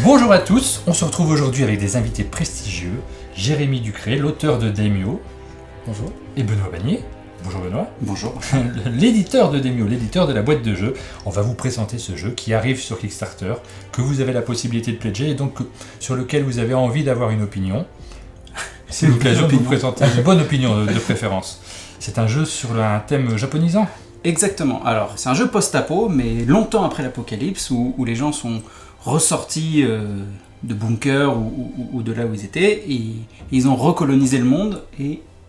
Bonjour à tous, on se retrouve aujourd'hui avec des invités prestigieux, Jérémy Ducré, l'auteur de Daimyo. Bonjour. Et Benoît Bagné. Bonjour Benoît. Bonjour. L'éditeur de Daimyo, l'éditeur de la boîte de jeu. On va vous présenter ce jeu qui arrive sur Kickstarter, que vous avez la possibilité de pledger et donc sur lequel vous avez envie d'avoir une opinion. C'est l'occasion de vous présenter une bonne opinion de préférence. C'est un jeu sur un thème japonisant. Exactement. Alors, c'est un jeu post-apo, mais longtemps après l'apocalypse, où les gens sont ressortis de bunkers ou de là où ils étaient, et ils ont recolonisé le monde,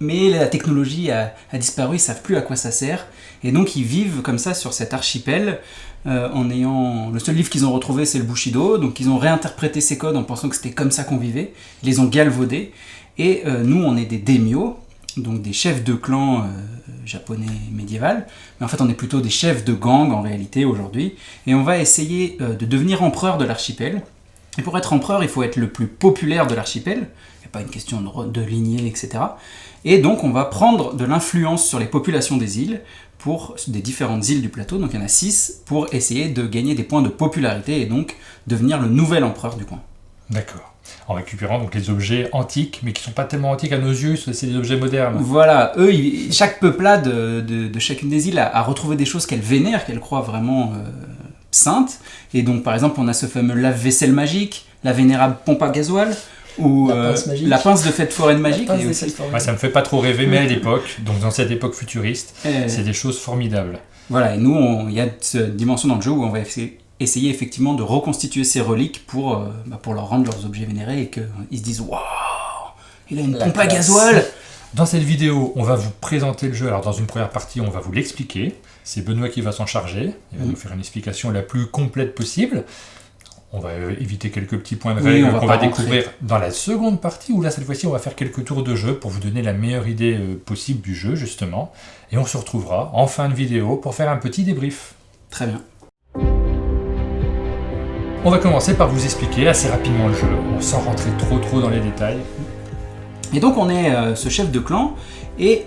mais la technologie a disparu, ils ne savent plus à quoi ça sert, et donc ils vivent comme ça sur cet archipel, en ayant... Le seul livre qu'ils ont retrouvé, c'est le Bushido, donc ils ont réinterprété ces codes en pensant que c'était comme ça qu'on vivait, ils les ont galvaudés, et nous, on est des daimyo, donc des chefs de clan japonais médiéval, mais en fait on est plutôt des chefs de gang en réalité aujourd'hui, et on va essayer de devenir empereur de l'archipel. Et pour être empereur, il faut être le plus populaire de l'archipel, il n'y a pas une question de lignée, etc. Et donc on va prendre de l'influence sur les populations des îles, des différentes îles du plateau, donc il y en a 6, pour essayer de gagner des points de popularité et donc devenir le nouvel empereur du coin. D'accord. En récupérant donc les objets antiques, mais qui ne sont pas tellement antiques à nos yeux, c'est des objets modernes. Voilà, chaque peuplade de chacune des îles a retrouvé des choses qu'elle vénère, qu'elle croit vraiment saintes. Et donc par exemple, on a ce fameux lave-vaisselle magique, la vénérable pompe à gasoil, ou la pince de fête foraine magique. Ouais, ça me fait pas trop rêver, mais à l'époque, donc dans cette époque futuriste, c'est des choses formidables. Voilà, et nous, il y a cette dimension dans le jeu où on va essayer effectivement de reconstituer ces reliques pour leur rendre leurs objets vénérés et qu'ils se disent « Waouh, il a une pompe à gasoil !» Dans cette vidéo, on va vous présenter le jeu. Alors dans une première partie, on va vous l'expliquer. C'est Benoît qui va s'en charger. Il va nous faire une explication la plus complète possible. On va éviter quelques petits points de règle qu'on va découvrir dans la seconde partie, où là, cette fois-ci, on va faire quelques tours de jeu pour vous donner la meilleure idée possible du jeu, justement. Et on se retrouvera en fin de vidéo pour faire un petit débrief. Très bien. On va commencer par vous expliquer assez rapidement le jeu, sans rentrer trop dans les détails. Et donc on est ce chef de clan, et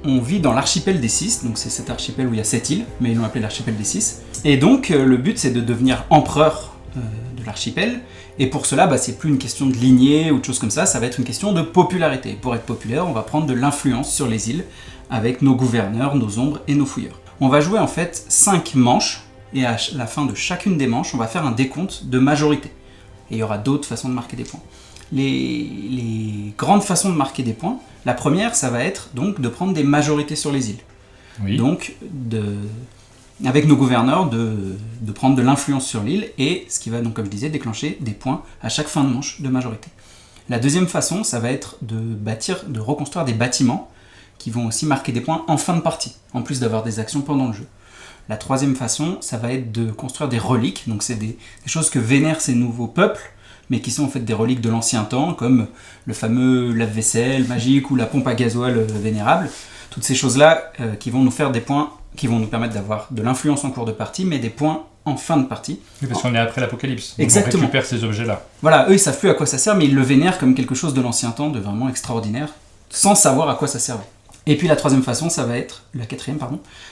on vit dans l'archipel des 6, donc c'est cet archipel où il y a 7 îles, mais ils l'ont appelé l'archipel des 6. Et donc le but c'est de devenir empereur de l'archipel, et pour cela c'est plus une question de lignée ou de choses comme ça va être une question de popularité. Pour être populaire, on va prendre de l'influence sur les îles, avec nos gouverneurs, nos ombres et nos fouilleurs. On va jouer en fait 5 manches, et à la fin de chacune des manches, on va faire un décompte de majorité. Et il y aura d'autres façons de marquer des points. Les grandes façons de marquer des points, la première, ça va être donc de prendre des majorités sur les îles. Oui. Donc, avec nos gouverneurs, de prendre de l'influence sur l'île, et ce qui va donc, comme je disais, déclencher des points à chaque fin de manche de majorité. La deuxième façon, ça va être de reconstruire des bâtiments qui vont aussi marquer des points en fin de partie, en plus d'avoir des actions pendant le jeu. La troisième façon, ça va être de construire des reliques, donc c'est des choses que vénèrent ces nouveaux peuples, mais qui sont en fait des reliques de l'ancien temps, comme le fameux lave-vaisselle magique ou la pompe à gasoil vénérable. Toutes ces choses-là qui vont nous faire des points, qui vont nous permettre d'avoir de l'influence en cours de partie, mais des points en fin de partie. Oui, parce qu'on est après l'apocalypse, donc exactement. On récupère ces objets-là. Voilà, eux ils savent plus à quoi ça sert, mais ils le vénèrent comme quelque chose de l'ancien temps, de vraiment extraordinaire, sans savoir à quoi ça servait. Et puis la troisième façon, la quatrième,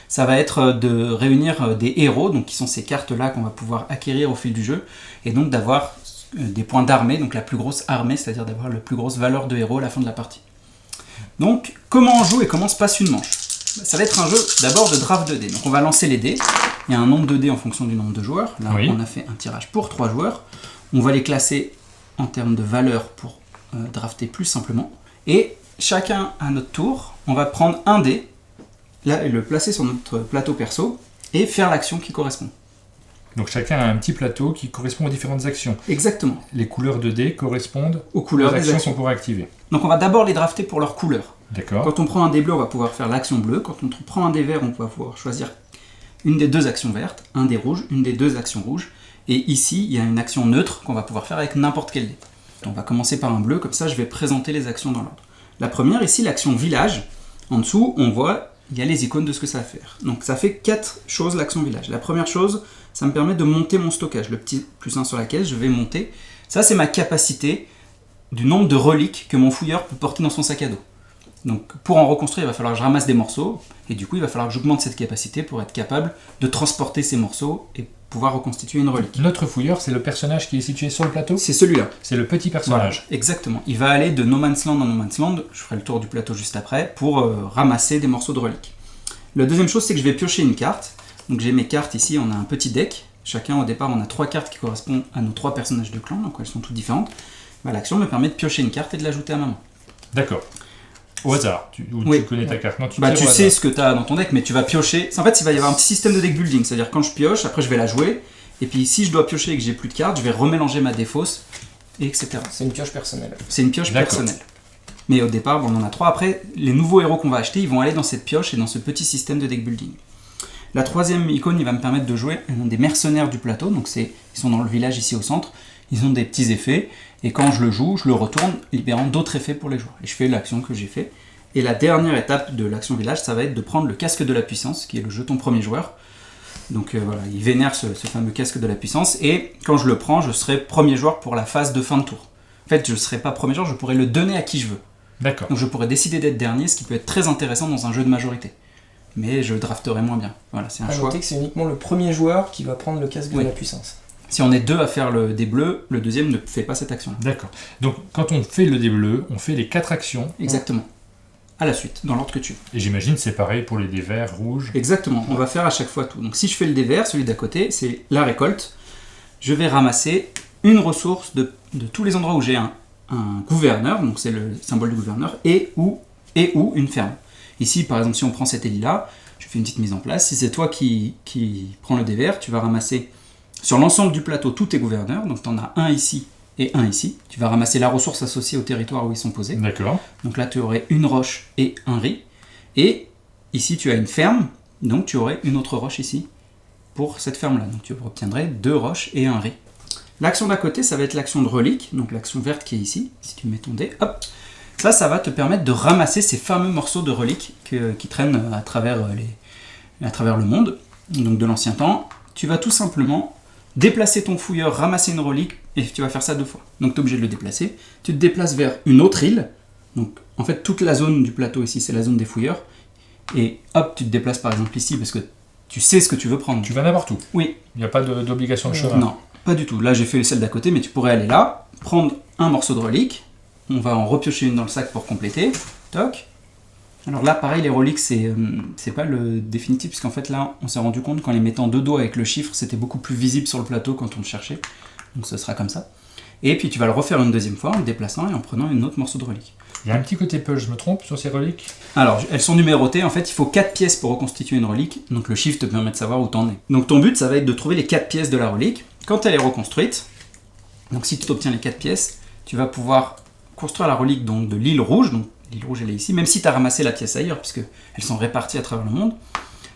ça va être de réunir des héros, donc qui sont ces cartes-là qu'on va pouvoir acquérir au fil du jeu, et donc d'avoir des points d'armée, donc la plus grosse armée, c'est-à-dire d'avoir la plus grosse valeur de héros à la fin de la partie. Donc, comment on joue et comment se passe une manche ? Ça va être un jeu d'abord de draft 2 dés. Donc on va lancer les dés, il y a un nombre de dés en fonction du nombre de joueurs. Là, oui. On a fait un tirage pour 3 joueurs. On va les classer en termes de valeur pour drafter plus simplement. Et chacun à notre tour, on va prendre un dé, là, et le placer sur notre plateau perso, et faire l'action qui correspond. Donc chacun a un petit plateau qui correspond aux différentes actions. Exactement. Les couleurs de dés correspondent aux couleurs des actions qu'on pourra activer. Donc on va d'abord les drafter pour leur couleur. D'accord. Quand on prend un dé bleu, on va pouvoir faire l'action bleue. Quand on prend un dé vert, on va pouvoir choisir une des 2 actions vertes, un dé rouge, une des 2 actions rouges. Et ici, il y a une action neutre qu'on va pouvoir faire avec n'importe quel dé. On va commencer par un bleu, comme ça je vais présenter les actions dans l'ordre. La première, ici, l'action village. En dessous, on voit, il y a les icônes de ce que ça va faire. Donc ça fait 4 choses l'action village. La première chose, ça me permet de monter mon stockage. Le petit +1 sur la caisse, je vais monter. Ça, c'est ma capacité du nombre de reliques que mon fouilleur peut porter dans son sac à dos. Donc pour en reconstruire, il va falloir que je ramasse des morceaux, et du coup il va falloir que j'augmente cette capacité pour être capable de transporter ces morceaux et pouvoir reconstituer une relique. Notre fouilleur, c'est le personnage qui est situé sur le plateau? C'est celui-là. C'est le petit personnage. Voilà, exactement. Il va aller de No Man's Land en No Man's Land, je ferai le tour du plateau juste après, pour ramasser des morceaux de reliques. La deuxième chose, c'est que je vais piocher une carte. Donc j'ai mes cartes ici, on a un petit deck. Chacun, au départ, on a 3 cartes qui correspondent à nos 3 personnages de clan, donc elles sont toutes différentes. Bah, l'action me permet de piocher une carte et de l'ajouter à ma main. D'accord. Au hasard. Tu connais ta carte. Non, tu sais ce que tu as dans ton deck, mais tu vas piocher. En fait, il va y avoir un petit système de deck building. C'est-à-dire quand je pioche, après je vais la jouer. Et puis si je dois piocher et que j'ai plus de cartes, je vais remélanger ma défausse, etc. C'est une pioche personnelle. C'est une pioche personnelle. Mais au départ, bon, on en a 3. Après, les nouveaux héros qu'on va acheter, ils vont aller dans cette pioche et dans ce petit système de deck building. La troisième icône, il va me permettre de jouer des mercenaires du plateau. Donc ils sont dans le village ici au centre. Ils ont des petits effets. Et quand je le joue, je le retourne, libérant d'autres effets pour les joueurs. Et je fais l'action que j'ai fait. Et la dernière étape de l'action village, ça va être de prendre le casque de la puissance, qui est le jeton premier joueur. Donc voilà, il vénère ce fameux casque de la puissance. Et quand je le prends, je serai premier joueur pour la phase de fin de tour. En fait, je ne serai pas premier joueur, je pourrais le donner à qui je veux. D'accord. Donc je pourrais décider d'être dernier, ce qui peut être très intéressant dans un jeu de majorité. Mais je drafterai moins bien. Voilà, c'est un choix. Noter que c'est uniquement le premier joueur qui va prendre le casque de la puissance. Si on est 2 à faire le dé bleu, le deuxième ne fait pas cette action. D'accord. Donc quand on fait le dé bleu, on fait les 4 actions. Exactement. À la suite, dans l'ordre que tu veux. Et j'imagine c'est pareil pour les dés verts, rouges. Exactement, on va faire à chaque fois tout. Donc si je fais le dé vert, celui d'à côté, c'est la récolte. Je vais ramasser une ressource de tous les endroits où j'ai un gouverneur, donc c'est le symbole du gouverneur, et ou une ferme. Ici, par exemple, si on prend cet élit-là, je fais une petite mise en place. Si c'est toi qui prends le dé vert, tu vas ramasser sur l'ensemble du plateau tous tes gouverneurs. Donc tu en as un ici et un ici. Tu vas ramasser la ressource associée au territoire où ils sont posés. D'accord. Donc là, tu aurais une roche et un riz. Et ici, tu as une ferme. Donc tu aurais une autre roche ici pour cette ferme-là. Donc tu obtiendrais 2 roches et un riz. L'action d'à côté, ça va être l'action de relique. Donc l'action verte qui est ici. Si tu mets ton dé, hop. Ça va te permettre de ramasser ces fameux morceaux de reliques qui traînent à travers le monde. Donc de l'ancien temps. Tu vas tout simplement déplacer ton fouilleur, ramasser une relique, et tu vas faire ça 2 fois. Donc tu es obligé de le déplacer. Tu te déplaces vers une autre île. Donc en fait, toute la zone du plateau ici, c'est la zone des fouilleurs. Et hop, tu te déplaces par exemple ici, parce que tu sais ce que tu veux prendre. Tu vas n'importe où. Oui. Il n'y a pas d'obligation de chemin. Non, pas du tout. Là, j'ai fait celle d'à côté, mais tu pourrais aller là, prendre un morceau de relique. On va en repiocher une dans le sac pour compléter. Toc. Alors là, pareil, les reliques, c'est pas le définitif, puisqu'en fait, là, on s'est rendu compte qu'en les mettant de dos avec le chiffre, c'était beaucoup plus visible sur le plateau quand on le cherchait. Donc ce sera comme ça. Et puis tu vas le refaire une deuxième fois en le déplaçant et en prenant un autre morceau de relique. Il y a un petit côté puzzle, je me trompe, sur ces reliques? Alors, elles sont numérotées. En fait, il faut 4 pièces pour reconstituer une relique. Donc le chiffre te permet de savoir où t'en es. Donc ton but, ça va être de trouver les 4 pièces de la relique. Quand elle est reconstruite, donc si tu obtiens les 4 pièces, tu vas pouvoir construire la relique donc, de l'île rouge. Donc l'île rouge, elle est ici. Même si tu as ramassé la pièce ailleurs, puisque elles sont réparties à travers le monde,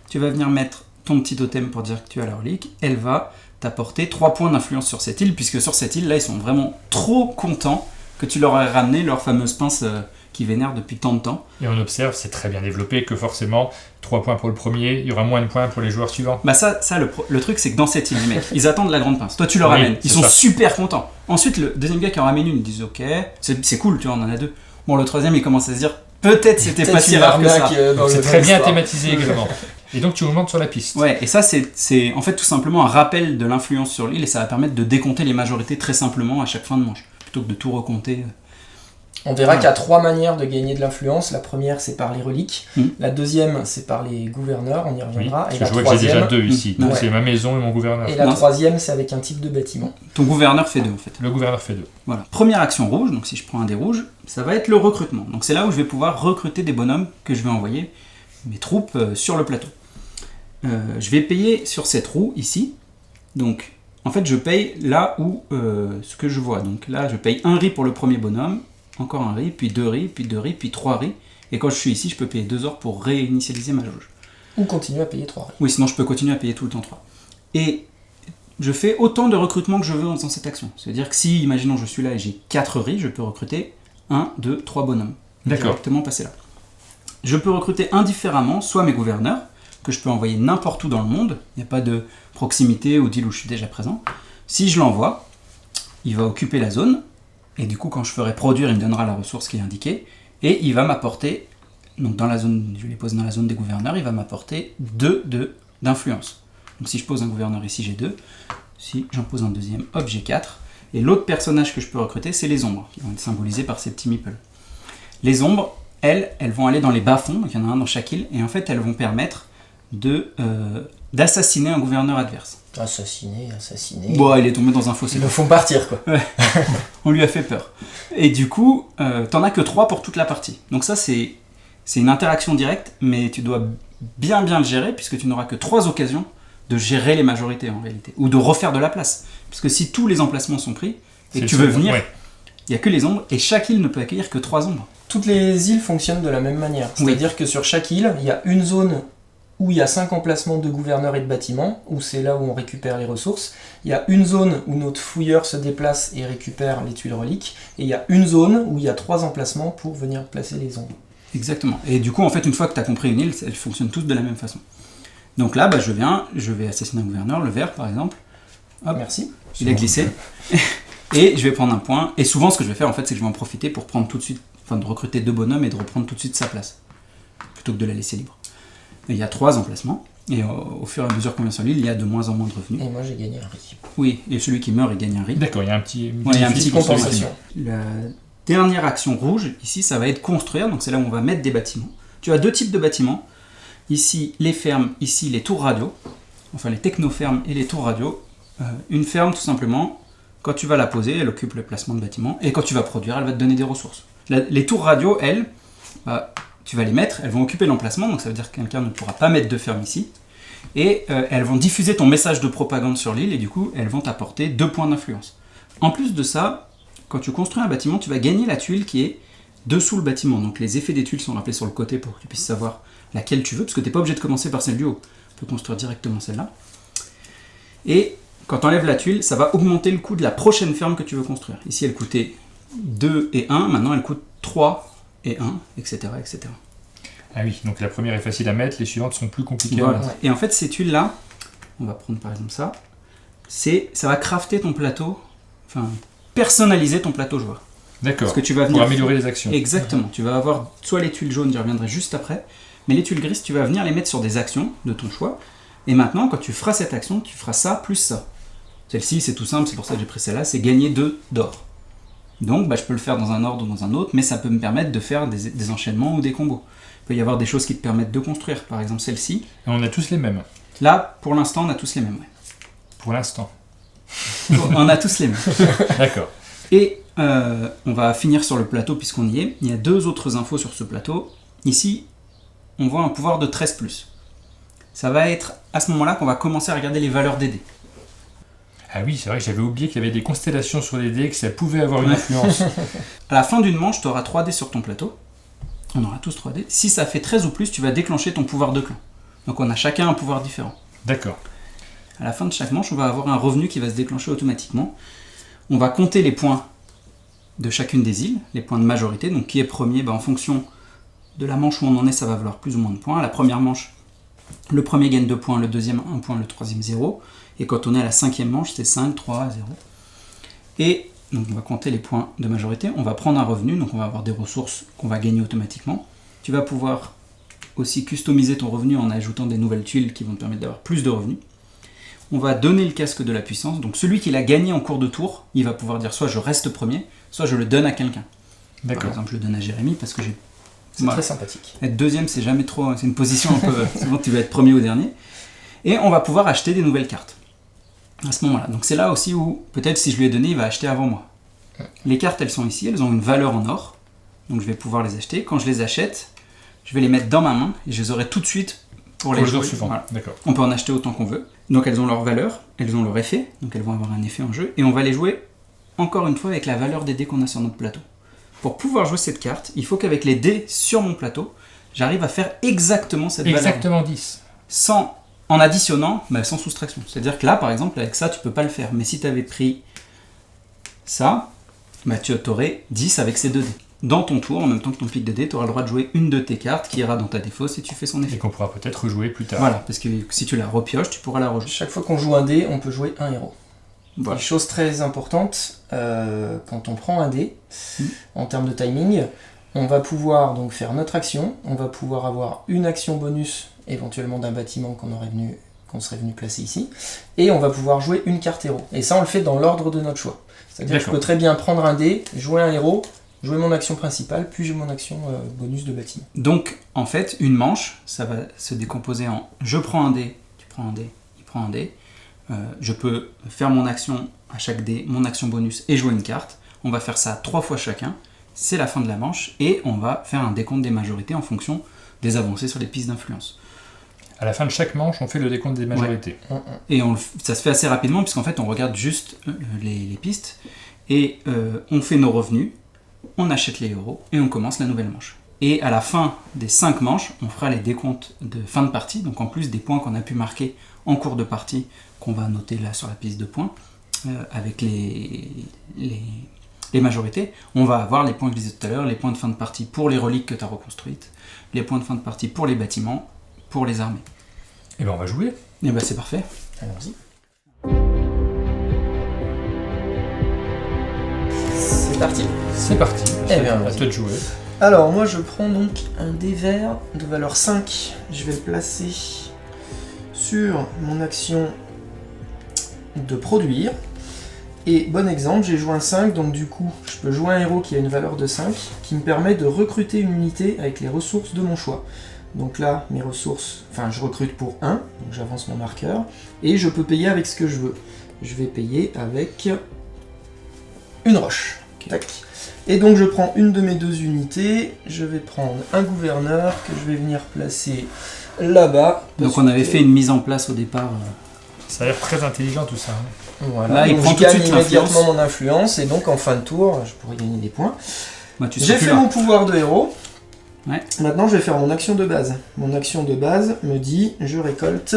tu vas venir mettre ton petit totem pour dire que tu as la relique. Elle va t'apporter 3 points d'influence sur cette île, puisque sur cette île, là, ils sont vraiment trop contents que tu leur aies ramené leur fameuse pince qui vénèrent depuis tant de temps. Et on observe, c'est très bien développé, que forcément, 3 points pour le premier, il y aura moins de points pour les joueurs suivants. Bah ça le truc, c'est que dans cette île, les mecs, ils attendent la grande pince. Toi, tu leur ramènes. Ils sont super contents. Ensuite, le deuxième gars qui en ramène une, ils disent « Ok, c'est cool, tu vois, on en a 2. » Bon, le troisième, il commence à se dire « Peut-être c'était pas si rare que ça. » C'est très bien thématisé également. Et donc tu augmentes sur la piste. Ouais, et ça c'est en fait tout simplement un rappel de l'influence sur l'île et ça va permettre de décompter les majorités très simplement à chaque fin de manche, plutôt que de tout recompter. On verra qu'il y a 3 manières de gagner de l'influence. La première, c'est par les reliques. La deuxième, c'est par les gouverneurs, on y reviendra. Oui, et la je vois que j'ai déjà 2 ici. Donc ouais. C'est ma maison et mon gouverneur. Et la troisième, c'est avec un type de bâtiment. Ton gouverneur fait 2 en fait. Le gouverneur fait 2. Voilà. Première action rouge, donc si je prends un des rouges, ça va être le recrutement. Donc c'est là où je vais pouvoir recruter des bonhommes que je vais envoyer, mes troupes, sur le plateau. Je vais payer sur cette roue ici. Donc en fait je paye là où ce que je vois. Donc là je paye 1 riz pour le premier bonhomme, encore 1 riz, puis 2 riz, puis 2 riz, puis 3 riz. Et quand je suis ici, je peux payer 2 ors pour réinitialiser ma jauge. Ou continuer à payer 3 riz. Oui, sinon je peux continuer à payer tout le temps 3. Et je fais autant de recrutement que je veux en faisant cette action. C'est-à-dire que si, imaginons je suis là et j'ai 4 riz, je peux recruter 1, 2, 3 bonhommes. D'accord. Directement passer là. Je peux recruter indifféremment soit mes gouverneurs, que je peux envoyer n'importe où dans le monde, il n'y a pas de proximité ou d'île où je suis déjà présent. Si je l'envoie, il va occuper la zone, et du coup quand je ferai produire, il me donnera la ressource qui est indiquée, et il va m'apporter, donc dans la zone, je les pose dans la zone des gouverneurs, il va m'apporter 2 d'influence. Donc si je pose un gouverneur ici, j'ai 2. Si j'en pose un deuxième, hop, j'ai 4. Et l'autre personnage que je peux recruter, c'est les ombres, qui vont être symbolisés par ces petits meeples. Les ombres, elles vont aller dans les bas-fonds, donc il y en a un dans chaque île, et en fait, elles vont permettre d'assassiner un gouverneur adverse. Assassiner. Bon, il est tombé dans un fossé. Ils le font partir, quoi. Ouais. On lui a fait peur. Et du coup, t'en as que 3 pour toute la partie. Donc ça, c'est une interaction directe, mais tu dois bien le gérer, puisque tu n'auras que 3 occasions de gérer les majorités, en réalité. Ou de refaire de la place. Parce que si tous les emplacements sont pris, et que tu veux venir, il n'y a que les ombres, et chaque île ne peut accueillir que 3 ombres. Toutes les îles fonctionnent de la même manière. C'est-à-dire que sur chaque île, il y a une zone où il y a 5 emplacements de gouverneurs et de bâtiments, où c'est là où on récupère les ressources. Il y a une zone où notre fouilleur se déplace et récupère les tuiles reliques. Et il y a une zone où il y a 3 emplacements pour venir placer les ombres. Exactement. Et du coup, en fait, une fois que tu as compris une île, elles fonctionnent toutes de la même façon. Donc là, je vais assassiner un gouverneur, le vert par exemple. Hop, merci. Il a glissé. Et je vais prendre un point. Et souvent, ce que je vais faire, en fait, c'est que je vais en profiter pour prendre tout de suite, de recruter 2 bonhommes et de reprendre tout de suite sa place, plutôt que de la laisser libre. Et il y a 3 emplacements, et au fur et à mesure qu'on vient sur l'île, il y a de moins en moins de revenus. Et moi j'ai gagné un riz. Oui, et celui qui meurt, il gagne un riz. D'accord, il y a un petit compensation. La dernière action rouge, ici, ça va être construire, donc c'est là où on va mettre des bâtiments. Tu as 2 types de bâtiments, ici les fermes, ici les tours radio, enfin les technofermes et les tours radio. Une ferme, tout simplement, quand tu vas la poser, elle occupe le placement de bâtiments, et quand tu vas produire, elle va te donner des ressources. Les tours radio, elles, tu vas les mettre, elles vont occuper l'emplacement, donc ça veut dire que quelqu'un ne pourra pas mettre de ferme ici, et elles vont diffuser ton message de propagande sur l'île, et du coup, elles vont t'apporter 2 points d'influence. En plus de ça, quand tu construis un bâtiment, tu vas gagner la tuile qui est dessous le bâtiment, donc les effets des tuiles sont rappelés sur le côté pour que tu puisses savoir laquelle tu veux, parce que tu n'es pas obligé de commencer par celle du haut, tu peux construire directement celle-là. Et quand tu enlèves la tuile, ça va augmenter le coût de la prochaine ferme que tu veux construire. Ici, elle coûtait 2 et 1, maintenant elle coûte 3 et 1, etc., etc. Ah oui, donc la première est facile à mettre, les suivantes sont plus compliquées. Voilà. Et en fait, ces tuiles-là, on va prendre par exemple ça, ça va crafter ton plateau, enfin, personnaliser ton plateau joueur. D'accord, parce que tu vas venir pour améliorer les actions. Exactement, tu vas avoir soit les tuiles jaunes, j'y reviendrai juste après, mais les tuiles grises, tu vas venir les mettre sur des actions de ton choix, et maintenant, quand tu feras cette action, tu feras ça plus ça. Celle-ci, c'est tout simple, c'est pour ça que j'ai pris celle-là, c'est gagner 2 d'or. Donc, je peux le faire dans un ordre ou dans un autre, mais ça peut me permettre de faire des enchaînements ou des combos. Il peut y avoir des choses qui te permettent de construire, par exemple celle-ci. Et on a tous les mêmes. Là, pour l'instant, on a tous les mêmes. Ouais. Pour l'instant. On a tous les mêmes. D'accord. Et on va finir sur le plateau puisqu'on y est. Il y a 2 autres infos sur ce plateau. Ici, on voit un pouvoir de 13+. Ça va être à ce moment-là qu'on va commencer à regarder les valeurs des dés. Ah oui, c'est vrai que j'avais oublié qu'il y avait des constellations sur les dés, que ça pouvait avoir une influence. À la fin d'une manche, tu auras 3 dés sur ton plateau. On aura tous 3 dés. Si ça fait 13 ou plus, tu vas déclencher ton pouvoir de clan. Donc on a chacun un pouvoir différent. D'accord. À la fin de chaque manche, on va avoir un revenu qui va se déclencher automatiquement. On va compter les points de chacune des îles, les points de majorité. Donc qui est premier, en fonction de la manche où on en est, ça va valoir plus ou moins de points. La première manche, le premier gagne 2 points, le deuxième 1 point, le troisième 0. Et quand on est à la 5e manche, c'est 5, 3, 0. Et donc on va compter les points de majorité. On va prendre un revenu, donc on va avoir des ressources qu'on va gagner automatiquement. Tu vas pouvoir aussi customiser ton revenu en ajoutant des nouvelles tuiles qui vont te permettre d'avoir plus de revenus. On va donner le casque de la puissance. Donc celui qui l'a gagné en cours de tour, il va pouvoir dire soit je reste premier, soit je le donne à quelqu'un. Par exemple, je le donne à Jérémy parce que j'ai... C'est très sympathique. Être deuxième, c'est jamais trop... C'est une position un peu... Souvent, tu vas être premier ou dernier. Et on va pouvoir acheter des nouvelles cartes. À ce moment-là. Donc c'est là aussi où, peut-être si je lui ai donné, il va acheter avant moi. Les cartes, elles sont ici, elles ont une valeur en or. Donc je vais pouvoir les acheter. Quand je les achète, je vais les mettre dans ma main et je les aurai tout de suite pour les jouer. Voilà. D'accord. On peut en acheter autant qu'on veut. Donc elles ont leur valeur, elles ont leur effet, donc elles vont avoir un effet en jeu. Et on va les jouer, encore une fois, avec la valeur des dés qu'on a sur notre plateau. Pour pouvoir jouer cette carte, il faut qu'avec les dés sur mon plateau, j'arrive à faire exactement cette valeur. Exactement 10. En additionnant, mais sans soustraction. C'est-à-dire que là, par exemple, avec ça, tu peux pas le faire. Mais si tu avais pris ça, tu aurais 10 avec ces 2 dés. Dans ton tour, en même temps que ton pic de dés, tu auras le droit de jouer une de tes cartes qui ira dans ta défausse et tu fais son effet. Et qu'on pourra peut-être rejouer plus tard. Voilà, parce que si tu la repioches, tu pourras la rejouer. Chaque fois qu'on joue un dé, on peut jouer un héros. Voilà. Une chose très importante, quand on prend un dé, en termes de timing, on va pouvoir donc faire notre action, on va pouvoir avoir une action bonus éventuellement d'un bâtiment qu'on qu'on serait venu placer ici, et on va pouvoir jouer une carte héros. Et ça, on le fait dans l'ordre de notre choix. C'est-à-dire que je peux très bien prendre un dé, jouer un héros, jouer mon action principale, puis j'ai mon action bonus de bâtiment. Donc, en fait, une manche, ça va se décomposer en je prends un dé, tu prends un dé, il prend un dé. Je peux faire mon action à chaque dé, mon action bonus et jouer une carte. On va faire ça 3 fois chacun. C'est la fin de la manche et on va faire un décompte des majorités en fonction des avancées sur les pistes d'influence. À la fin de chaque manche, on fait le décompte des majorités. Ouais. Et ça se fait assez rapidement puisqu'en fait on regarde juste les pistes et on fait nos revenus, on achète les euros et on commence la nouvelle manche. Et à la fin des 5 manches, on fera les décomptes de fin de partie, donc en plus des points qu'on a pu marquer en cours de partie, qu'on va noter là sur la piste de points, avec les majorités, on va avoir les points que je disais tout à l'heure, les points de fin de partie pour les reliques que tu as reconstruites, les points de fin de partie pour les bâtiments, pour les armées. Et bien on va jouer. Et ben c'est parfait. Allons-y. C'est parti. C'est parti. Eh bien, à toi de jouer. Alors moi je prends donc un dé vert de valeur 5. Je vais le placer sur mon action de produire. Et bon exemple, j'ai joué un 5, donc du coup je peux jouer un héros qui a une valeur de 5, qui me permet de recruter une unité avec les ressources de mon choix. Donc là, mes ressources, enfin je recrute pour 1, donc j'avance mon marqueur, et je peux payer avec ce que je veux. Je vais payer avec une roche. Okay. Tac. Et donc je prends une de mes 2 unités, je vais prendre un gouverneur que je vais venir placer là-bas. Donc on avait fait une mise en place au départ. Ça a l'air très intelligent tout ça. Voilà, là, il donc prend je tout de gagne suite immédiatement mon influence, et donc en fin de tour, je pourrais gagner des points. Bah, J'ai fait mon pouvoir de héros. Ouais. Maintenant, je vais faire mon action de base. Mon action de base me dit, je récolte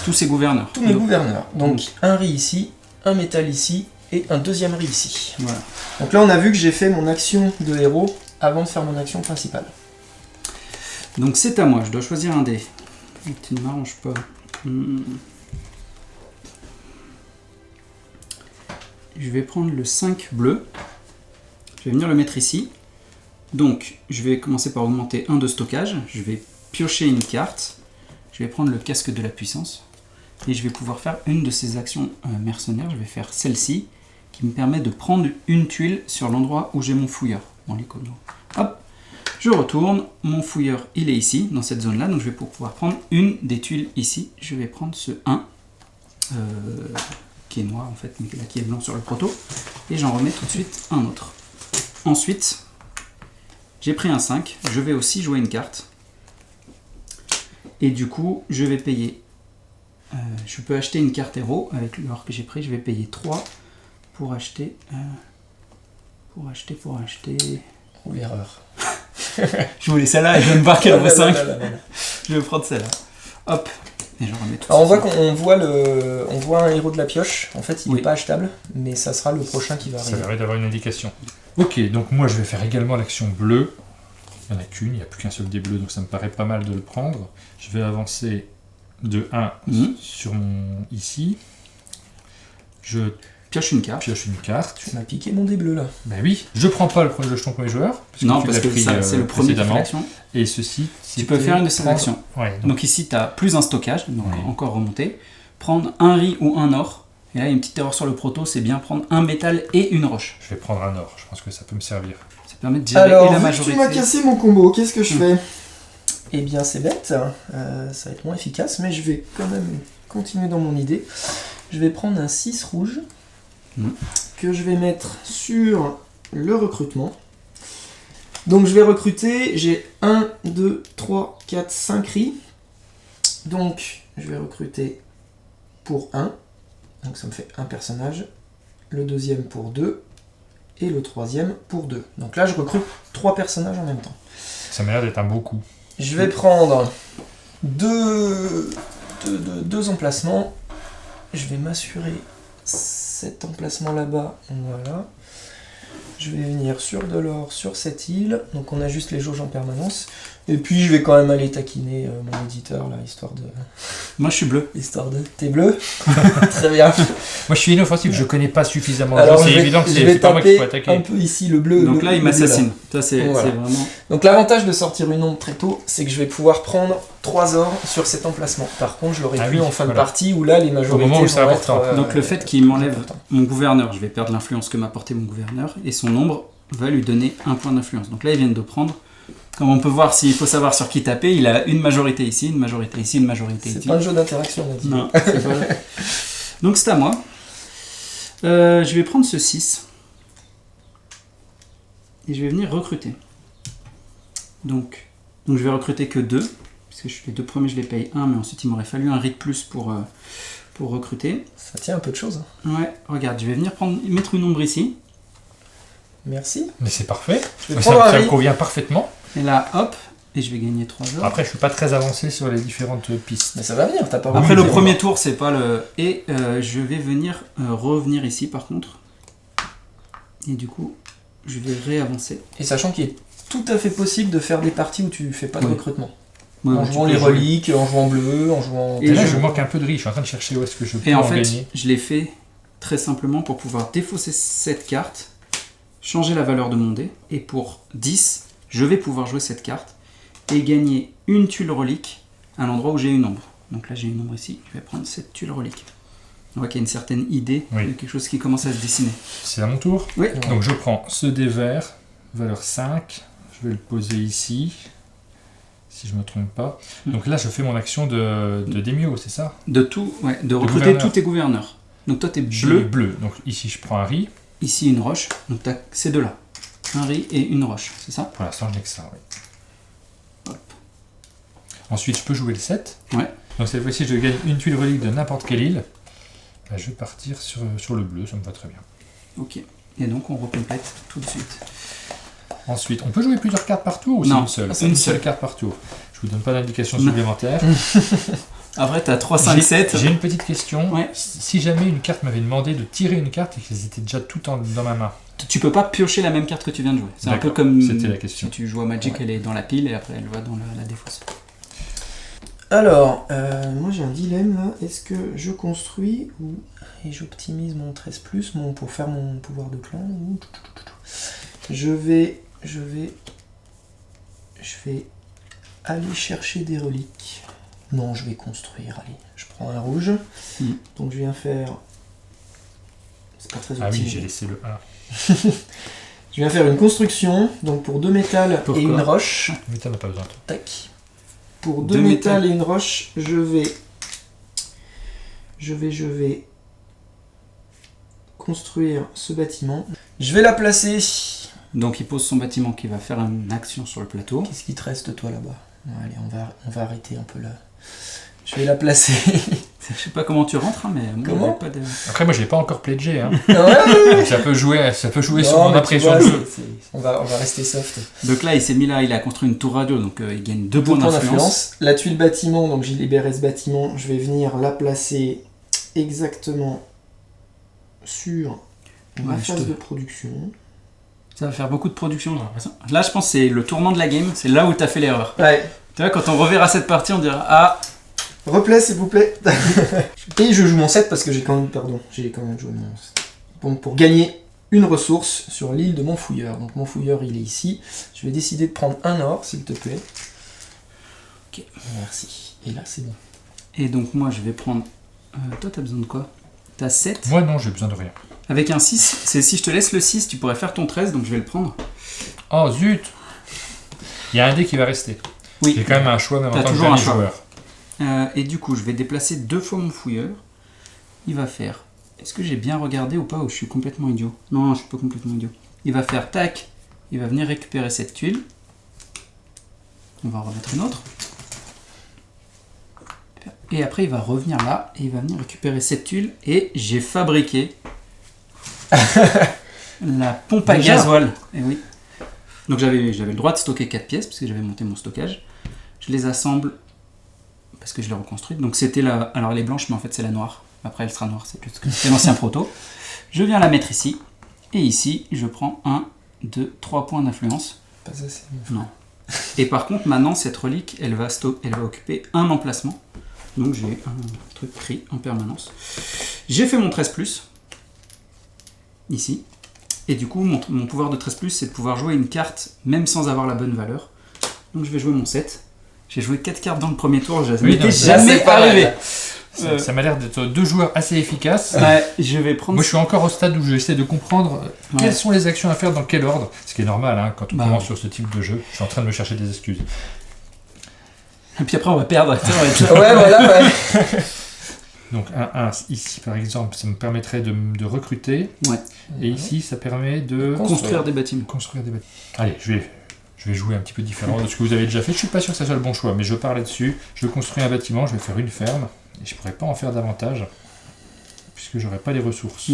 tous ces gouverneurs. Tous mes gouverneurs. Donc un riz ici, un métal ici, et un deuxième riz ici. Voilà. Donc là, on a vu que j'ai fait mon action de héros avant de faire mon action principale. Donc c'est à moi, je dois choisir un dé. Tu ne m'arranges pas. Je vais prendre le 5 bleu. Je vais venir le mettre ici. Donc, je vais commencer par augmenter 1 de stockage. Je vais piocher une carte. Je vais prendre le casque de la puissance. Et je vais pouvoir faire une de ces actions mercenaires. Je vais faire celle-ci, qui me permet de prendre une tuile sur l'endroit où j'ai mon fouilleur, dans l'icono. Hop, je retourne. Mon fouilleur, il est ici, dans cette zone-là. Donc, je vais pouvoir prendre une des tuiles ici. Je vais prendre ce 1. Qui est noir en fait, mais là qui est blanc sur le proto, et j'en remets tout de suite un autre. Ensuite, j'ai pris un 5, je vais aussi jouer une carte, et du coup, je vais payer, je peux acheter une carte héros, avec l'or que j'ai pris, je vais payer 3 pour acheter, Ou l'erreur. Je voulais celle-là, et je vais me voir qu'elle vaut 5, je vais prendre celle-là. Hop. Et j'en remets tout. Alors on voit un héros de la pioche, en fait il n'est pas achetable, mais ça sera le prochain qui va arriver. Ça permet d'avoir une indication. Ok, donc moi je vais faire également l'action bleue. Il n'y en a qu'une, il n'y a plus qu'un seul dé bleu, donc ça me paraît pas mal de le prendre. Je vais avancer de 1 sur mon ici. Je pioche une carte. Tu m'as piqué mon dé bleu là. Ben oui, je prends pas le premier jeton premier joueur. Non, parce que c'est le premier qui fait l'action. Et ceci, tu peux faire une de ces actions. Ouais, donc ici, tu as plus un stockage, donc encore remonter. Prendre un riz ou un or. Et là, il y a une petite erreur sur le proto, c'est bien prendre un métal et une roche. Je vais prendre un or, je pense que ça peut me servir. Ça permet de gérer alors, et la majorité. Alors, tu m'as cassé mon combo, qu'est-ce que je fais? Eh bien, c'est bête, ça va être moins efficace, mais je vais quand même continuer dans mon idée. Je vais prendre un 6 rouge, que je vais mettre sur le recrutement. Donc je vais recruter, j'ai 1, 2, 3, 4, 5 riz. Donc je vais recruter pour 1. Donc ça me fait un personnage. Le deuxième pour 2. Et le troisième pour 2. Donc là je recrute 3 personnages en même temps. Ça m'a l'air d'être un beau coup. Je vais prendre deux emplacements. Je vais m'assurer cet emplacement là-bas. Voilà. Je vais venir sur de l'or sur cette île. Donc on ajuste les jauges en permanence. Et puis je vais quand même aller taquiner mon éditeur là, histoire de... Moi je suis bleu. T'es bleu. Très bien. Moi je suis inoffensif, je connais pas suffisamment. Alors C'est évident que c'est pas moi qu'il faut attaquer. Un peu ici le bleu. Donc là il m'assassine. Ça c'est voilà. vraiment... Donc l'avantage de sortir une ombre très tôt, c'est que je vais pouvoir prendre 3 ors sur cet emplacement. Par contre je l'aurais plus en fin de partie où là les majorités moment où c'est vont important. être... Donc le fait qu'il m'enlève mon gouverneur, je vais perdre l'influence que m'a apporté mon gouverneur, et son ombre va lui donner 1 point d'influence. Donc là ils viennent de prendre... Comme on peut voir, s'il faut savoir sur qui taper, il a une majorité ici, une majorité ici, une majorité ici. C'est pas un jeu d'interaction, on a dit. Non, c'est pas vrai. Donc c'est à moi. Je vais prendre ce 6. Et je vais venir recruter. Donc je vais recruter que 2. Puisque les 2 premiers, je les paye 1, mais ensuite il m'aurait fallu un RIT plus pour recruter. Ça tient un peu de choses. Ouais, regarde, je vais venir mettre une ombre ici. Merci. Mais c'est parfait. Je vais Ça prendre un me RIT. convient parfaitement. Et là, hop, et je vais gagner 3 heures. Après, je suis pas très avancé sur les différentes pistes. Mais ça va venir, t'as pas Après voulu le les premier voir. tour, c'est pas le... Et je vais venir revenir ici par contre. Et du coup, je vais réavancer. Et sachant qu'il est tout à fait possible de faire des parties où tu fais pas de Oui. recrutement. Ouais, En tu jouant peux les jouer. reliques, en jouant bleu, en jouant... Et là, je manque un peu de riz. Je suis en train de chercher où est-ce que je peux Et en en fait, gagner. je l'ai fait très simplement pour pouvoir défausser cette carte, changer la valeur de mon dé, et pour 10, je vais pouvoir jouer cette carte et gagner une tuile relique à l'endroit où j'ai une ombre. Donc là, j'ai une ombre ici, je vais prendre cette tuile relique. On voit qu'il y a une certaine idée Oui. de quelque chose qui commence à se dessiner. C'est à mon tour. Oui. Donc je prends ce dé vert, valeur 5. Je vais le poser ici, si je me trompe pas. Donc là, je fais mon action de Demio, c'est ça? De tout, ouais, de recruter gouverneur. tous tes gouverneurs. Donc toi, t'es Je bleu, suis bleu. Donc ici, je prends un riz. ici une roche, donc t'as ces deux-là. Un riz et une roche, c'est ça? Pour l'instant, je n'ai que ça, oui. Hop. Ensuite, je peux jouer le 7. Ouais. Donc cette fois-ci, je gagne une tuile relique de n'importe quelle île. Bah, je vais partir sur le bleu, ça me va très bien. Ok. Et donc on recomplète tout de suite. Ensuite, on peut jouer plusieurs cartes par tour ou c'est Non, une seule? c'est une seule carte par tour. Je vous donne pas d'indication Non. supplémentaire. Après, t'as 3, 5, 7. J'ai une petite question. Ouais. Si jamais une carte m'avait demandé de tirer une carte et qu'elles étaient déjà toutes dans ma main. Tu peux pas piocher la même carte que tu viens de jouer. C'est un peu D'accord, comme c'était la question. si tu joues à Magic, Ouais. elle est dans la pile et après elle va dans la défausse. Alors, moi j'ai un dilemme là. Est-ce que je construis ou et j'optimise mon 13+, pour faire mon pouvoir de clan ou... Je vais aller chercher des reliques. Non, je vais construire, allez. Je prends un rouge. Mhm. Donc je viens faire... C'est pas très Ah oui, utile. j'ai laissé le 1. Je viens faire une construction, donc pour 2 métals Pourquoi et une roche. Mais t'en as pas besoin. Tac. Pour 2 Deux métals métals. et une roche, je vais construire ce bâtiment. Je vais la placer. Donc il pose son bâtiment qui va faire une action sur le plateau. Qu'est-ce qui te reste toi là-bas? Allez, on va arrêter un peu là. Je vais la placer. Je sais pas comment tu rentres, hein, mais moi, Comment il y a pas de... Après, moi, je l'ai pas encore pledgé. Hein. Ouais. Donc, ça peut jouer sur Non, mon mais tu impression vois, de jeu. on va rester soft. Donc là, il s'est mis là, il a construit une tour radio, donc il gagne 2 Deux points points d'influence. La tuile bâtiment, donc j'ai libéré ce bâtiment. Je vais venir la placer exactement sur ma Ouais, phase de production. Ça va faire beaucoup de production, j'ai l'impression. Là, je pense que c'est le tournant de la game, c'est là où t'as fait l'erreur. Ouais. Tu vois, quand on reverra cette partie, on dira ah, Replay s'il vous plaît. Et je joue mon 7 parce que j'ai quand même joué mon 7. Donc pour gagner une ressource sur l'île de mon fouilleur. Donc mon fouilleur il est ici. Je vais décider de prendre un or s'il te plaît. Ok. Merci. Et là c'est bon. Et donc moi, je vais prendre... toi, t'as besoin de quoi? T'as 7. Moi, non, j'ai besoin de rien. Avec un 6, c'est si je te laisse le 6, tu pourrais faire ton 13, donc je vais le prendre. Oh, zut! Il y a un dé qui va rester. Oui. J'ai quand même un choix, même en T'as tant que toujours un dernier choix. joueur. Et du coup, je vais déplacer 2 fois mon fouilleur. Il va faire... Est-ce que j'ai bien regardé ou pas, ou je suis complètement idiot? Non, je suis pas complètement idiot. Il va faire tac, il va venir récupérer cette tuile. On va en remettre une autre. Et après, il va revenir là, et il va venir récupérer cette tuile. Et j'ai fabriqué la pompe à Déjà gasoil. Et oui. Donc j'avais le droit de stocker 4 pièces, parce que j'avais monté mon stockage. Je les assemble, parce que je l'ai reconstruite. Donc c'était la... Alors elle est blanche, mais en fait c'est la noire. Après elle sera noire, c'est juste que c'était l'ancien proto. Je viens la mettre ici. Et ici, je prends 1, 2, 3 points d'influence. Pas assez. mon frère. Non. Et par contre, maintenant, cette relique, elle va occuper un emplacement. Donc j'ai un truc pris en permanence. J'ai fait mon 13+, ici. Et du coup, mon pouvoir de 13+, c'est de pouvoir jouer une carte, même sans avoir la bonne valeur. Donc je vais jouer mon 7. J'ai joué 4 cartes dans le premier tour, je n'étais jamais arrivé. Ça m'a l'air d'être 2 joueurs assez efficaces. Ouais, je vais prendre... Moi, je suis encore au stade où j'essaie de comprendre quelles sont les actions à faire dans quel ordre. Ce qui est normal, hein, quand on commence sur ce type de jeu. Je suis en train de me chercher des excuses. Et puis après, on va perdre. Ouais, voilà, ouais. Donc, un ici, par exemple, ça me permettrait de recruter. Ouais. Et ici, ça permet de... Construire des bâtiments. Allez, je vais jouer un petit peu différent de ce que vous avez déjà fait. Je suis pas sûr que ça soit le bon choix, mais je pars là-dessus. Je construis un bâtiment, je vais faire une ferme. Et je pourrais pas en faire davantage, puisque j'aurais pas les ressources.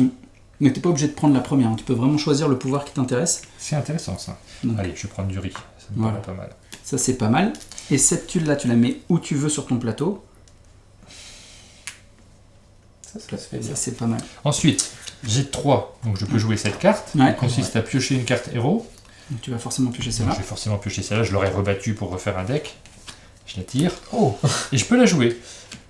Mais t'es pas obligé de prendre la première, hein. Tu peux vraiment choisir le pouvoir qui t'intéresse. C'est intéressant ça. Donc. Allez, je vais prendre du riz, ça me paraît pas mal. Ça c'est pas mal. Et cette tuile là, tu la mets où tu veux sur ton plateau. Ça se fait bien. Ça c'est pas mal. Ensuite, j'ai 3, donc je peux jouer cette carte, qui consiste à piocher une carte héros. Donc tu vas forcément piocher Donc, celle-là. je vais forcément piocher celle-là, je l'aurais rebattue pour refaire un deck. Je la tire. Oh. Et je peux la jouer.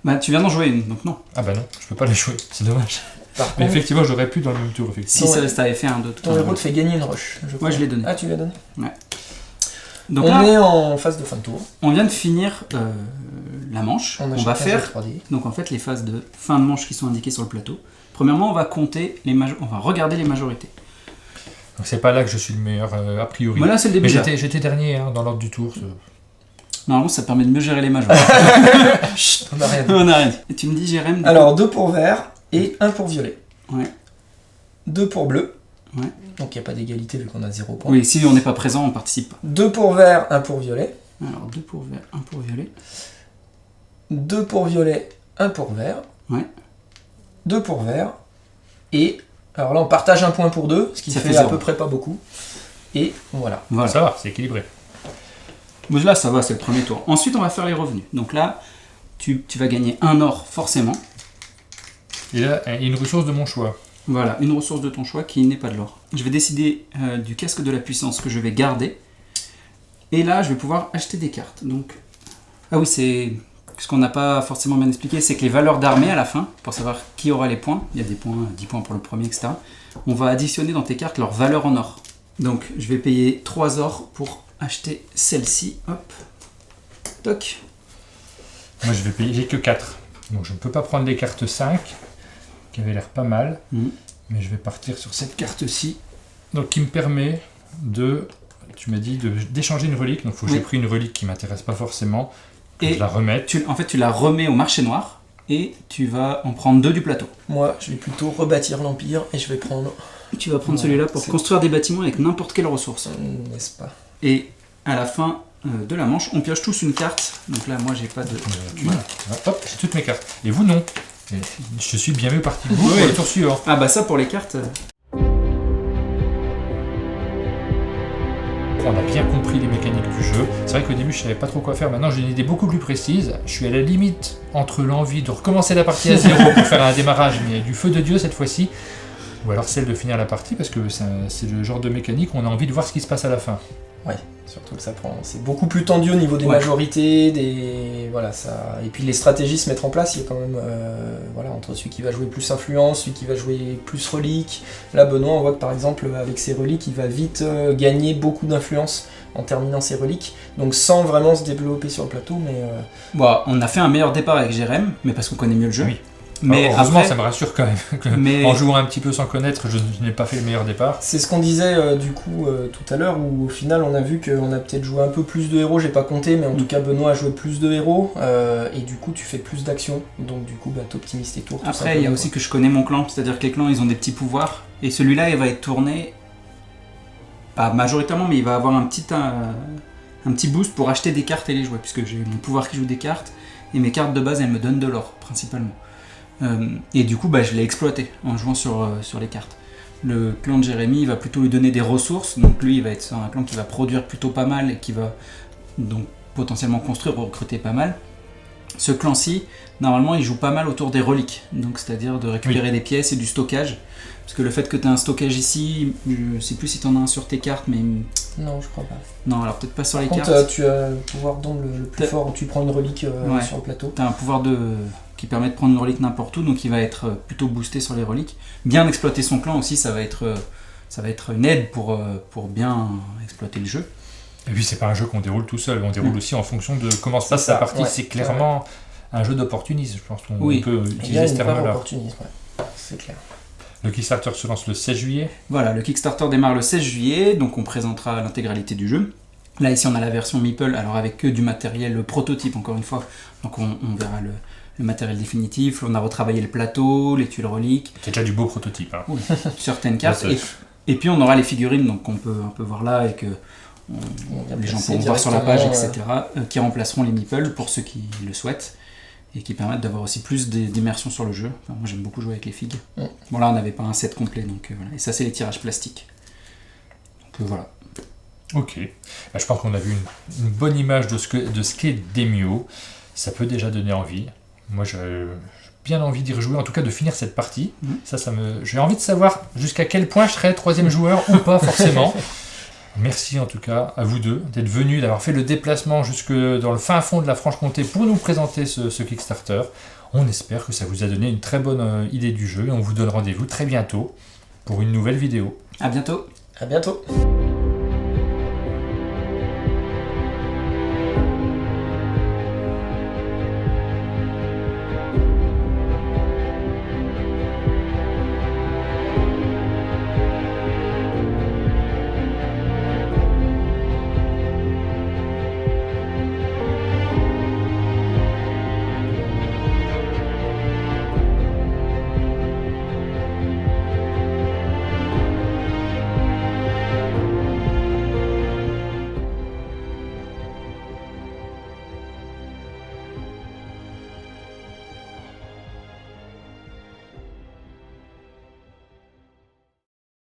Bah tu viens d'en jouer une, donc non. Ah bah non, je peux pas la jouer, c'est dommage. Par Mais contre, effectivement, j'aurais pu dans le même tour. Effectivement. Si ça avait fait un, deux, ton héros te fait gagner une rush. Moi je l'ai donné. Ah, tu l'as donné. Ouais. Donc on là, est en phase de fin de tour. on vient de finir la manche. On va faire donc en fait les phases de fin de manche qui sont indiquées sur le plateau. Premièrement, on va compter on va regarder les majorités. Donc c'est pas là que je suis le meilleur a priori. Voilà, c'est le début. Mais j'étais dernier hein, dans l'ordre du tour. Normalement, ça permet de mieux gérer les majorités. Chut, on a rien dit. On a rien dit. Et tu me dis, Jérém. Alors 2 pour vert et 1 pour violet. Ouais. 2 pour bleu. Ouais. Donc il n'y a pas d'égalité vu qu'on a 0 points. Oui, si on n'est pas présent, on participe pas. 2 pour vert, 1 pour violet. Alors 2 pour vert, 1 pour violet. 2 pour violet, 1 pour vert. Ouais. 2 pour vert. Et alors là on partage un point pour 2, ce qui Ça fait fait à 0. peu près pas beaucoup. Et voilà. Voilà. Ça va, c'est équilibré. Bon, là, ça va, c'est le premier tour. Ensuite, on va faire les revenus. Donc là, tu vas gagner un or forcément. Et là, une ressource de mon choix. Voilà, une ressource de ton choix qui n'est pas de l'or. Je vais décider du casque de la puissance que je vais garder. Et là, je vais pouvoir acheter des cartes. Donc, ah oui, c'est ce qu'on n'a pas forcément bien expliqué, c'est que les valeurs d'armée à la fin, pour savoir qui aura les points, il y a des points, 10 points pour le premier, etc. On va additionner dans tes cartes leur valeur en or. Donc, je vais payer 3 ors pour acheter celle-ci. Hop. Toc. Moi, je vais payer, j'ai que 4. Donc, je ne peux pas prendre les cartes 5, qui avaient l'air pas mal. Mais je vais partir sur cette carte-ci. Donc, qui me permet de, tu m'as dit, d'échanger une relique. Donc, il faut que j'ai pris une relique qui ne m'intéresse pas forcément. Et je la remette. En fait, tu la remets au marché noir. Et tu vas en prendre 2 du plateau. Moi, je vais plutôt rebâtir l'Empire et je vais prendre... Tu vas prendre celui-là pour construire des bâtiments avec n'importe quelle ressource. N'est-ce pas? Et à la fin de la manche, on pioche tous une carte. Donc là, moi, j'ai pas de... Voilà. Hop, j'ai toutes mes cartes. Et vous, non. Et je suis bien mieux parti que vous pour le tour suivant. Ah bah ça, pour les cartes... On a bien compris les mécaniques du jeu. C'est vrai qu'au début, je savais pas trop quoi faire. Maintenant, j'ai une idée beaucoup plus précise. Je suis à la limite entre l'envie de recommencer la partie à 0 pour faire un démarrage, mais du feu de Dieu cette fois-ci. Ou alors celle de finir la partie, parce que c'est le genre de mécanique où on a envie de voir ce qui se passe à la fin. Ouais, surtout que ça prend... C'est beaucoup plus tendu au niveau des majorités, des... Voilà, ça... Et puis les stratégies se mettre en place, il y a quand même... Voilà, entre celui qui va jouer plus influence, celui qui va jouer plus relique. Là, Benoît, on voit que par exemple, avec ses reliques, il va vite gagner beaucoup d'influence en terminant ses reliques. Donc sans vraiment se développer sur le plateau, mais... Bon, on a fait un meilleur départ avec Jérém, mais parce qu'on connaît mieux le jeu. Oui. Mais heureusement, après, ça me rassure quand même. Que en jouant un petit peu sans connaître, je n'ai pas fait le meilleur départ. C'est ce qu'on disait du coup tout à l'heure, où au final on a vu qu'on a peut-être joué un peu plus de héros, j'ai pas compté, mais en tout cas Benoît a joué plus de héros, et du coup tu fais plus d'actions, donc du coup t'optimises tes tours. Après il y a aussi que je connais mon clan, c'est-à-dire que les clans ils ont des petits pouvoirs, et celui-là il va être tourné, pas majoritairement, mais il va avoir un petit boost pour acheter des cartes et les jouer, puisque j'ai mon pouvoir qui joue des cartes, et mes cartes de base elles me donnent de l'or principalement. Et du coup, je l'ai exploité en jouant sur les cartes. Le clan de Jérémy, il va plutôt lui donner des ressources, donc lui, il va être sur un clan qui va produire plutôt pas mal et qui va donc potentiellement construire ou recruter pas mal. Ce clan-ci, normalement, il joue pas mal autour des reliques, donc c'est-à-dire de récupérer des pièces et du stockage. Parce que le fait que tu as un stockage ici, je sais plus si tu en as un sur tes cartes, mais... Non, je crois pas. Non, alors peut-être pas sur les Par cartes. contre, tu as le pouvoir d'ombre le plus fort où tu prends une relique Ouais. sur le plateau. Tu as un pouvoir qui permet de prendre une relique n'importe où, donc il va être plutôt boosté sur les reliques. Bien exploiter son clan aussi, ça va être une aide pour bien exploiter le jeu. Et puis c'est pas un jeu qu'on déroule tout seul, on déroule aussi en fonction de comment se passe la partie. Ouais. C'est clairement un jeu d'opportunisme, je pense qu'on Oui. peut Il y a utiliser ce une part terme-là. opportunisme, ouais. C'est clair. Le Kickstarter se lance le 16 juillet. Voilà, le Kickstarter démarre le 16 juillet, donc on présentera l'intégralité du jeu. Là, ici, on a la version Meeple, alors avec que du matériel prototype, encore une fois. Donc on verra le matériel définitif. On a retravaillé le plateau, les tuiles reliques. C'est déjà du beau prototype. Hein. Oui, certaines cartes. Ouais, Et puis on aura les figurines, donc qu'on peut un peu voir là et que les gens pourront voir sur la page, etc. Qui remplaceront les Meeple pour ceux qui le souhaitent. Et qui permettent d'avoir aussi plus d'immersion sur le jeu. Enfin, moi j'aime beaucoup jouer avec les figues. Bon là on n'avait pas un set complet, donc voilà. Et ça c'est les tirages plastiques. Donc voilà. Ok. Bah, je pense qu'on a vu une bonne image de ce qu'est Demio. Ça peut déjà donner envie. Moi j'ai bien envie d'y rejouer, en tout cas de finir cette partie. J'ai envie de savoir jusqu'à quel point je serai 3e joueur ou pas forcément. Merci en tout cas à vous deux d'être venus, d'avoir fait le déplacement jusque dans le fin fond de la Franche-Comté pour nous présenter ce Kickstarter. On espère que ça vous a donné une très bonne idée du jeu et on vous donne rendez-vous très bientôt pour une nouvelle vidéo. À bientôt. À bientôt.